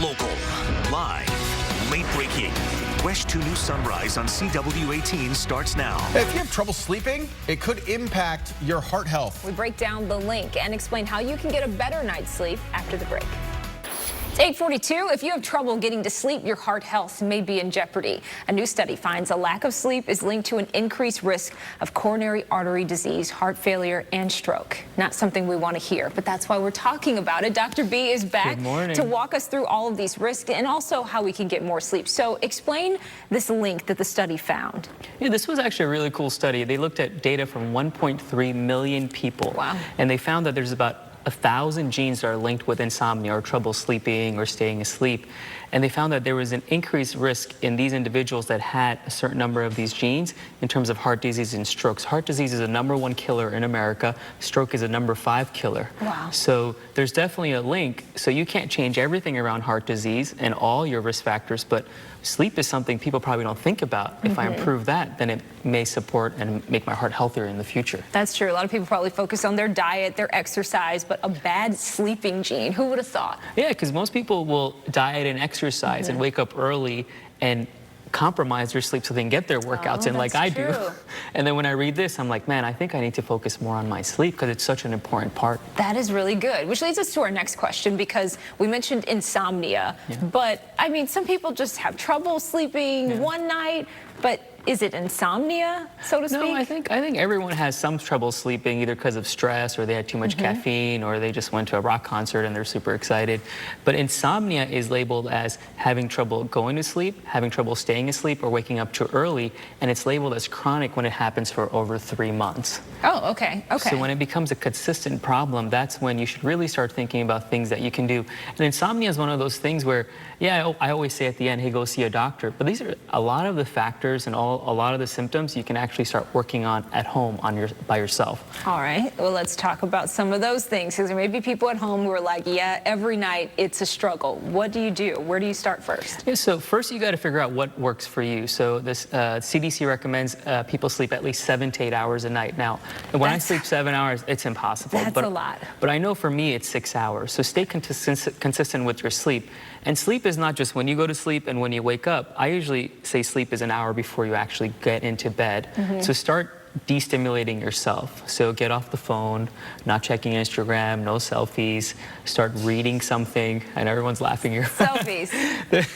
Local, live, late breaking. WESH 2 News Sunrise on CW18 starts now. If you have trouble sleeping, it could impact your heart health. We break down the link and explain how you can get a better night's sleep after the break. It's 8:42. If you have trouble getting to sleep, your heart health may be in jeopardy. A new study finds a lack of sleep is linked to an increased risk of coronary artery disease, heart failure, and stroke. Not something we want to hear, but that's why we're talking about it. Dr. B is back to walk us through all of these risks and also how we can get more sleep. So explain this link that the study found. Yeah, this was actually a really cool study. They looked at data from 1.3 million people. Wow. And they found that there's about 1,000 genes that are linked with insomnia or trouble sleeping or staying asleep. And they found that there was an increased risk in these individuals that had a certain number of these genes in terms of heart disease and strokes. Heart disease is a #1 killer in America. Stroke is a #5 killer. Wow. So there's definitely a link. So you can't change everything around heart disease and all your risk factors, but sleep is something people probably don't think about. If I improve that, then it may support and make my heart healthier in the future. That's true. A lot of people probably focus on their diet, their exercise, but a bad sleeping gene, who would have thought? Yeah, because most people will diet and exercise and wake up early and compromise their sleep so they can get their workouts in like I do. And then when I read this, I'm like, man, I think I need to focus more on my sleep because it's such an important part. That is really good, which leads us to our next question, because we mentioned insomnia, but I mean, some people just have trouble sleeping one night, but is it insomnia, so to speak? No, I think everyone has some trouble sleeping, either because of stress or they had too much caffeine or they just went to a rock concert and they're super excited. But insomnia is labeled as having trouble going to sleep, having trouble staying asleep, or waking up too early, and it's labeled as chronic when it happens for over 3 months. Oh, okay, okay. So when it becomes a consistent problem, that's when you should really start thinking about things that you can do. And insomnia is one of those things where, yeah, I always say at the end, hey, go see a doctor. But these are a lot of the factors and a lot of the symptoms you can actually start working on at home by yourself. All right, well, let's talk about some of those things, because there may be people at home who are like, yeah, every night it's a struggle. What do you do? Where do you start first? Yeah, so first you got to figure out what works for you. So this CDC recommends people sleep at least 7 to 8 hours a night. Now, when I sleep 7 hours, it's impossible. That's a lot. But I know for me it's 6 hours. So stay consistent with your sleep. And sleep is not just when you go to sleep and when you wake up. I usually say sleep is an hour before you actually get into bed. So start destimulating yourself. So get off the phone, not checking Instagram, no selfies, start reading something. I know everyone's laughing here. Selfies.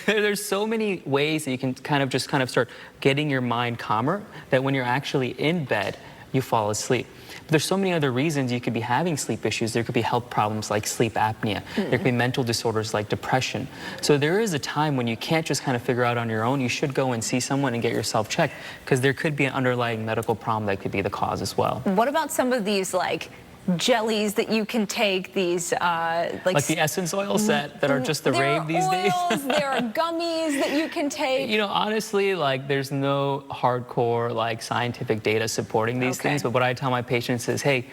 There's so many ways that you can kind of start getting your mind calmer that when you're actually in bed, you fall asleep. But there's so many other reasons you could be having sleep issues. There could be health problems like sleep apnea. There could be mental disorders like depression. So there is a time when you can't just kind of figure out on your own. You should go and see someone and get yourself checked, because there could be an underlying medical problem that could be the cause as well. What about some of these like jellies that you can take, these like the essence oils that are just the rave these days? There are gummies that you can take. You know, honestly, like there's no hardcore like scientific data supporting these things, but what I tell my patients is, hey,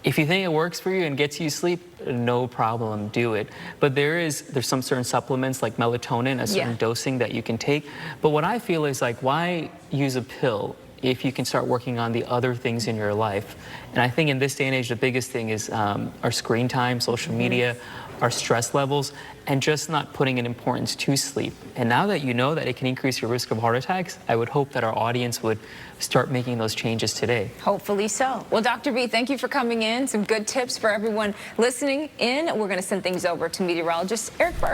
if you think it works for you and gets you sleep, no problem, do it. But there's some certain supplements like melatonin, a certain dosing that you can take. But what I feel is, like, why use a pill if you can start working on the other things in your life? And I think in this day and age, the biggest thing is our screen time, social media, our stress levels, and just not putting an importance to sleep. And now that you know that it can increase your risk of heart attacks, I would hope that our audience would start making those changes today. Hopefully so. Well, Dr. B, thank you for coming in. Some good tips for everyone listening in. We're going to send things over to meteorologist Eric Burr.